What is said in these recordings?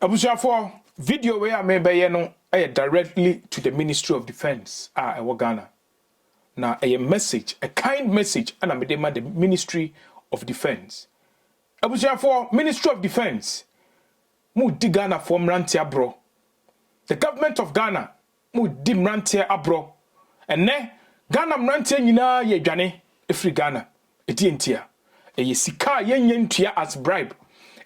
Abusuafo video where I made no directly to the Ministry of Defense Ghana. Now a message, a kind message, and I made the Ministry of Defense. Abusuafo Ministry of Defense mu di Ghana for mrantia bro. The government of Ghana mu di mrantia abro. And ne Ghana mrantia nyina ye dwane efri Ghana. Eti entia. Ye sika ye nyentua as bribe.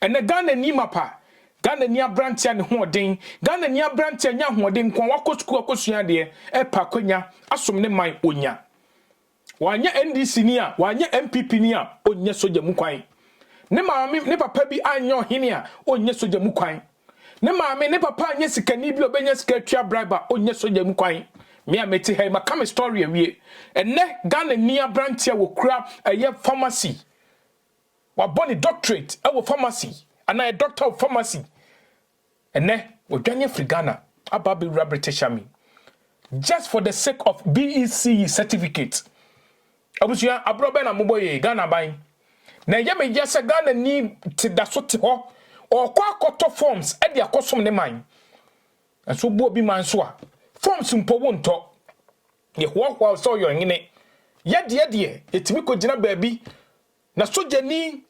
And ne Ghana ni mapa. Ghana ni abrantia ne hoden. Ghana ni abrantia nya hoden kwa wako school akosua de pa konya asom ne man onya. Wanya NDC ni a, wanya MPP ni a onya soja mu kwan. Ne maame ne papa bi anyo hene a onye soja mu kwan. Ne maame ne papa anye sikani bi obenya sika twa bribe onye soja mu kwan. Me ameti he ma come story awie. Enne Ghana ni abrantia wo kura eye pharmacy. Wa boni doctorate e wo pharmacy. Ana a doctor of pharmacy. Enne wo dwane free Ghana ababi British Army. Just for the sake of BEC certificate. Abusuya abrobe na moboye Ghana ban. Na yeme yesa Ghana ni ti da so ti ho or kwa akoto forms e de akosom ne man. Enso bo obi man so a forms mpo wonto. Ye ho so yo ngene. Ye de etimi ko gina baabi na soja ni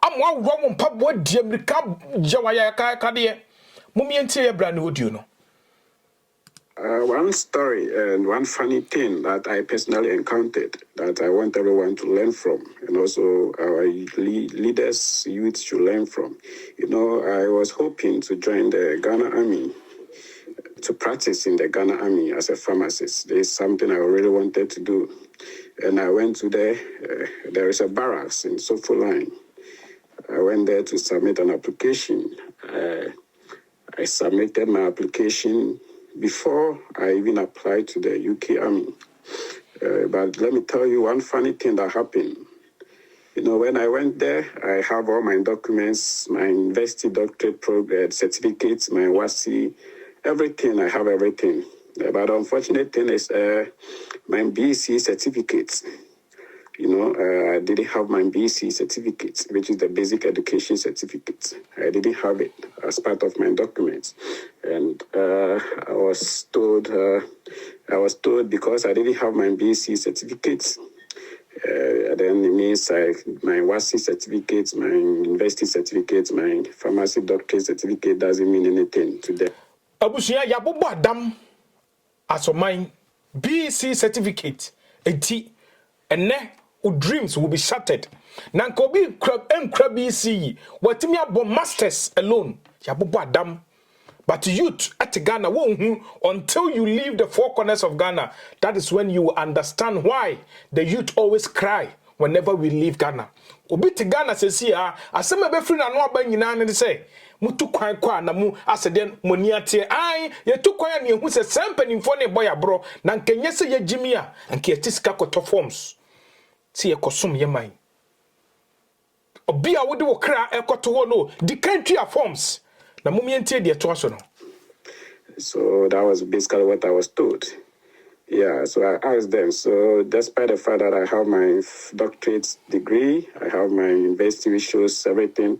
amwa wo mo mpabo die Amerika jawaya ka de mumie ntie bra ne audio no. One story and one funny thing that I personally encountered that I want everyone to learn from, and also our leaders, youth should learn from. You know, I was hoping to join the Ghana Army, to practice in the Ghana Army as a pharmacist. This is something I really wanted to do. And I went to there is a barracks in Sofo Line. I went there to submit an application. I submitted my application before I even applied to the UK Army. But let me tell you one funny thing that happened. You know, when I went there, I have all my documents, my university doctorate program certificates, my WASI, everything. I have everything. But the unfortunate thing is my BC certificates. You know, I didn't have my BC certificate, which is the basic education certificate. I didn't have it as part of my documents. And I was told because I didn't have my BC certificates, then it means my WASI certificates, my university certificates, my pharmacy doctorate certificate doesn't mean anything to them. Abusuya yabobo adam asomai BC certificate eti ene dreams will be shattered. Nankobi enkra BC watimi abo masters alone yabobo adam. But youth at Ghana until you leave the four corners of Ghana, that is when you will understand why the youth always cry whenever we leave Ghana. Obi to Ghana says here, asema be free na no aba nyina ne say mutu kwan kwa na mu aseden moni ate ai ye tu kwan na ehu se sempanimfo ne boy abro na nkenye se ye jimi a nke ye tisika koto forms ti ye kosum ye man obi a wode wo kra ekoto ho no the country of forms na mumie ntie de to so no. So that was basically what I was told. Yeah, so I asked them. So despite the fact that I have my doctorate degree, I have my university which shows everything,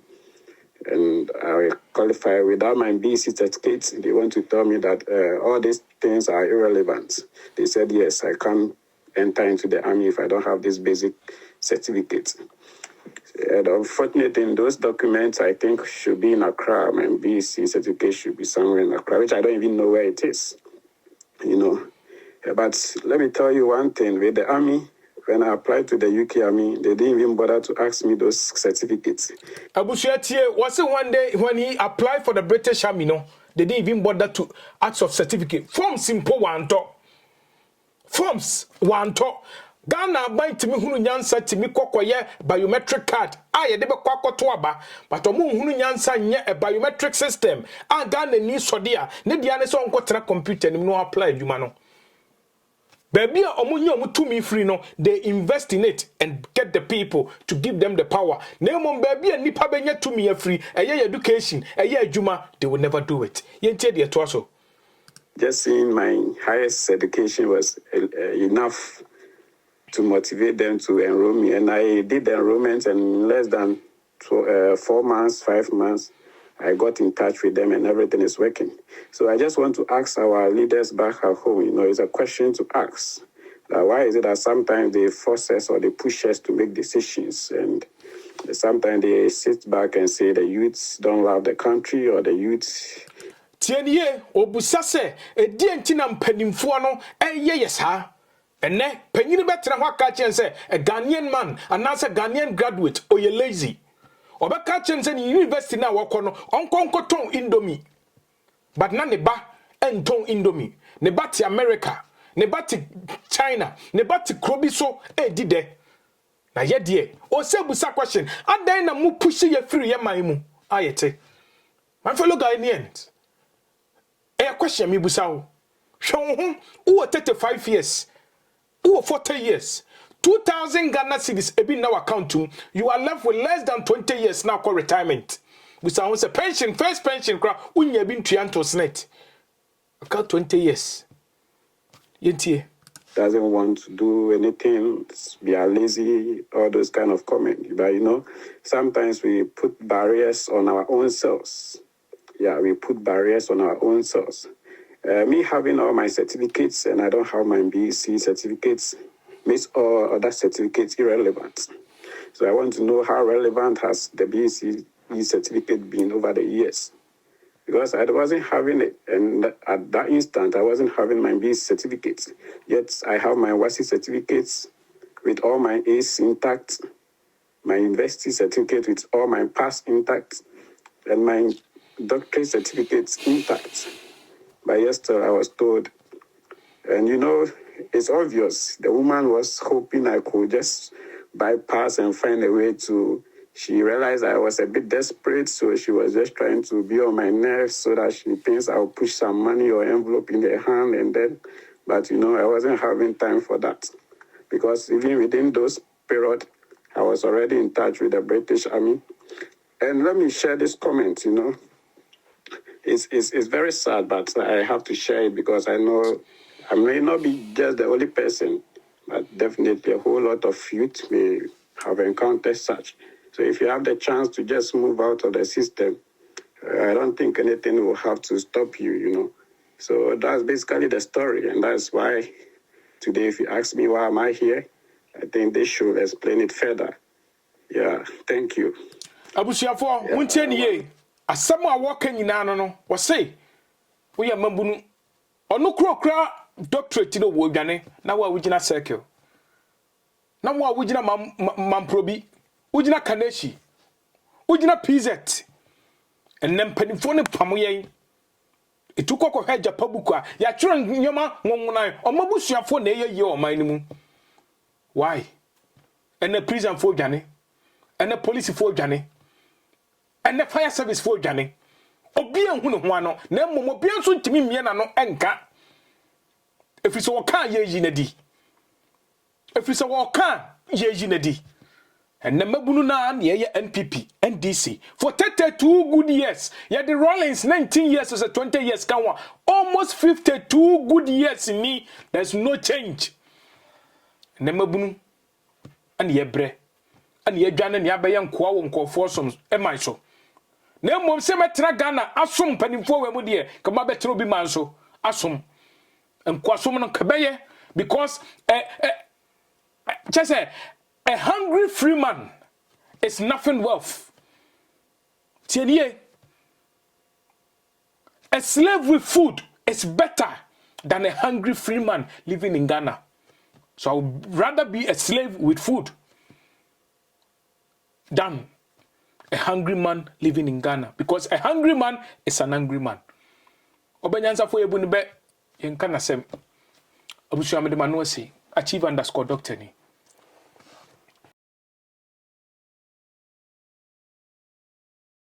and I qualify without my BC certificate, they want to tell me that all these things are irrelevant. They said, yes, I can't enter into the army if I don't have this basic certificate. And unfortunately, those documents, I think, should be in Accra. My BC certificate should be somewhere in Accra, which I don't even know where it is, you know. But let me tell you one thing. With the army, when I applied to the UK Army, they didn't even bother to ask me those certificates. Abusuatie, was it one day when he applied for the British Army, no? They didn't even bother to ask of certificate. Forms simple one talk. Forms one talk. Ghana buy to me hunu nyansa to me kokoye biometric card. Aye de be kwakoto aba. But omu hunu nyansa nye a biometric system. Ghana ni sodia. Ne dia ne so onko computer ni no apply adwuma no. Baby omunye omutumi free no, they invest in it and get the people to give them the power. Nemo baby nipa benye tumi free, eye education, eye adwuma, they will never do it. Yentie de to so. Just seeing my highest education was enough to motivate them to enroll me. And I did the enrollment, and in less than 4 months, 5 months, I got in touch with them and everything is working. So I just want to ask our leaders back at home, it's a question to ask. Why is it that sometimes they force us or they push us to make decisions, and sometimes they sit back and say the youths don't love the country or the youths... Tienie obusa se edi entina mpanimfo no eye yesa ene panyini betra ho aka chen se a Ghanaian man anasa Ghanaian graduate oye lazy obeka chen se ni university na wokọ no onkonko ton indomie but na ne ba enton indomie ne ba ti America ne ba ti China ne ba ti krobi so edi de na ye de o se busa question adan na mu push ye free ye man mu ayete my fellow Ghanaians. A question me busao. Show who 35 years, who 40 years, 2,000 Ghana cedis ebi now account to you are left with less than 20 years now called retirement. Busao say pension, first pension crowd, unya bin triantos net. Account 20 years. Yentie. Doesn't want to do anything, we are lazy, all those kind of comments. But sometimes we put barriers on our own selves. Yeah, we put barriers on our own selves. Me having all my certificates and I don't have my BEC certificates makes all other certificates irrelevant. So I want to know how relevant has the BEC certificate been over the years. Because I wasn't having it, and at that instant, I wasn't having my BEC certificates. Yet I have my WASI certificates with all my A's intact, my university certificate with all my pass intact, and my doctorate certificates intact. But yesterday I was told, and it's obvious, the woman was hoping I could just bypass and find a way to, she realized I was a bit desperate, so she was just trying to be on my nerves so that she thinks I'll push some money or envelope in her hand and then, but I wasn't having time for that. Because even within those period, I was already in touch with the British Army. And let me share this comment, It's very sad, but I have to share it because I know I may not be just the only person, but definitely a whole lot of youth may have encountered such. So if you have the chance to just move out of the system, I don't think anything will have to stop you, So that's basically the story, and that's why today, if you ask me why am I here, I think they should explain it further. Yeah, thank you. Abusiafo, untie asamo a woka nyina no wo say wo ya mabunu ono krokra doctorate no wo dwane na wo wugina circle na wo wugina mamprobi wugina kaneshi wugina pz ennem panifo ne pamo yen etukoko heja pabuku a ya twere nyoma nwonwonan omabusuafo na eye oman ni mu why ene prison fo dwane ene police fo dwane and the fire service for Johnny. Obi and Huno, no more Bianson to me, no enka. If it's all can ye jinedi. If it's all can ye jinedi. And the Mabuna, ye NPP, NDC, for 32 good years. Yet the Rollins 19 years as a 20 years kawa. Almost 52 good years in me. There's no change. And the Mabunu and ye bre. And ye Jan and Yabayan Kwa won't foursomes, and my so. Na mom se metra Ghana asom panimfo we mu de kama betro bi manso asom enkwasom no kabeye because just a hungry free man is nothing wealth. Tienie, a slave with food is better than a hungry free man living in Ghana. So I would rather be a slave with food than a hungry man living in Ghana, because a hungry man is an angry man. Obanyansa for ebuni be yenkana sem abusu amede manuasi achieve_doctor ni